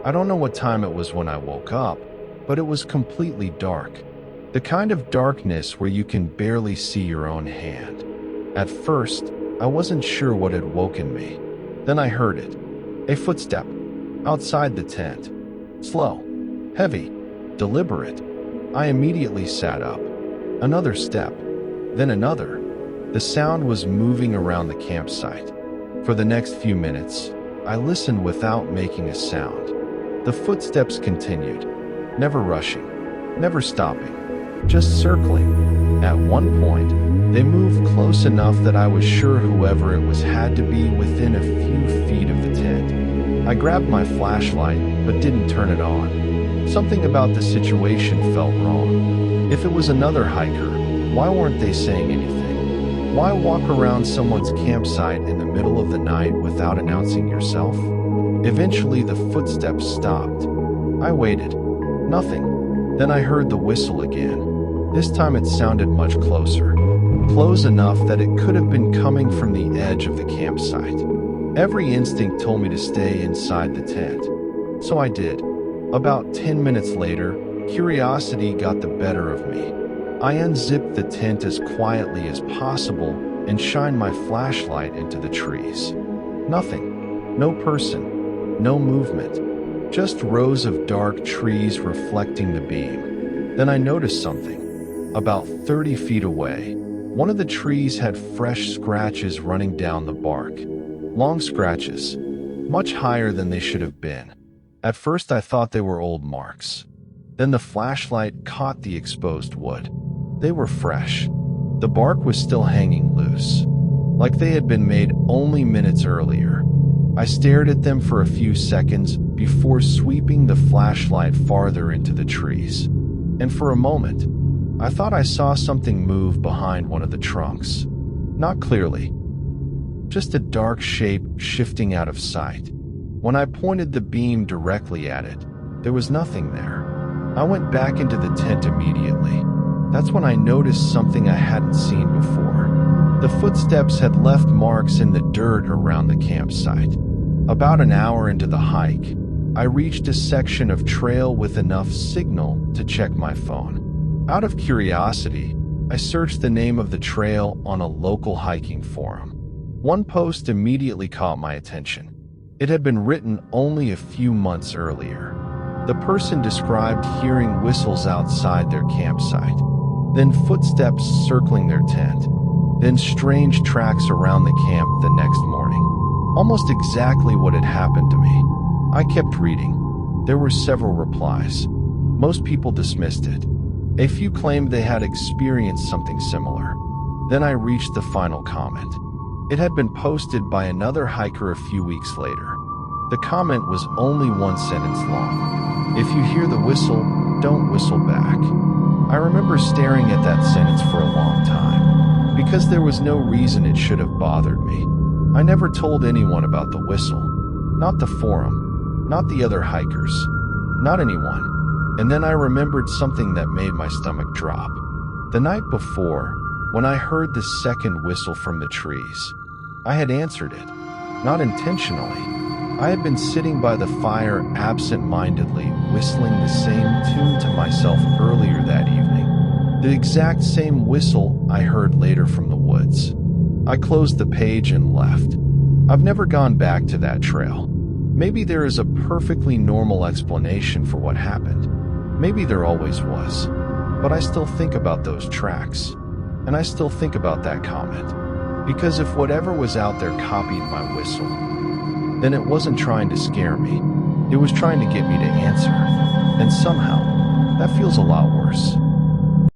I don't know what time it was when I woke up, but it was completely dark. The kind of darkness where you can barely see your own hand. At first, I wasn't sure what had woken me. Then I heard it. A footstep. Outside the tent. Slow. Heavy. Deliberate. I immediately sat up. Another step. Then another. The sound was moving around the campsite. For the next few minutes, I listened without making a sound. The footsteps continued. Never rushing. Never stopping. Just circling. At one point, they moved close enough that I was sure whoever it was had to be within a few feet of the tent. I grabbed my flashlight, but didn't turn it on. Something about the situation felt wrong. If it was another hiker, why weren't they saying anything? Why walk around someone's campsite in the middle of the night without announcing yourself? Eventually, the footsteps stopped. I waited. Nothing. Then I heard the whistle again. This time it sounded much closer. Close enough that it could have been coming from the edge of the campsite. Every instinct told me to stay inside the tent. So I did. About 10 minutes later, curiosity got the better of me. I unzipped the tent as quietly as possible and shined my flashlight into the trees. Nothing. No person. No movement. Just rows of dark trees reflecting the beam. Then I noticed something. About 30 feet away, one of the trees had fresh scratches running down the bark. Long scratches, much higher than they should have been. At first I thought they were old marks. Then the flashlight caught the exposed wood. They were fresh. The bark was still hanging loose, like they had been made only minutes earlier. I stared at them for a few seconds before sweeping the flashlight farther into the trees. And for a moment, I thought I saw something move behind one of the trunks. Not clearly. Just a dark shape shifting out of sight. When I pointed the beam directly at it, there was nothing there. I went back into the tent immediately. That's when I noticed something I hadn't seen before. The footsteps had left marks in the dirt around the campsite. About an hour into the hike, I reached a section of trail with enough signal to check my phone. Out of curiosity, I searched the name of the trail on a local hiking forum. One post immediately caught my attention. It had been written only a few months earlier. The person described hearing whistles outside their campsite, then footsteps circling their tent, then strange tracks around the camp the next morning. Almost exactly what had happened to me. I kept reading. There were several replies. Most people dismissed it. A few claimed they had experienced something similar. Then I reached the final comment. It had been posted by another hiker a few weeks later. The comment was only one sentence long. If you hear the whistle, don't whistle back. I remember staring at that sentence for a long time, because there was no reason it should have bothered me. I never told anyone about the whistle. Not the forum, not the other hikers, not anyone. And then I remembered something that made my stomach drop. The night before, when I heard the second whistle from the trees, I had answered it. Not intentionally. I had been sitting by the fire absent-mindedly, whistling the same tune to myself earlier that evening. The exact same whistle I heard later from the woods. I closed the page and left. I've never gone back to that trail. Maybe there is a perfectly normal explanation for what happened. Maybe there always was. But I still think about those tracks. And I still think about that comment. Because if whatever was out there copied my whistle, then it wasn't trying to scare me. It was trying to get me to answer. And somehow, that feels a lot worse.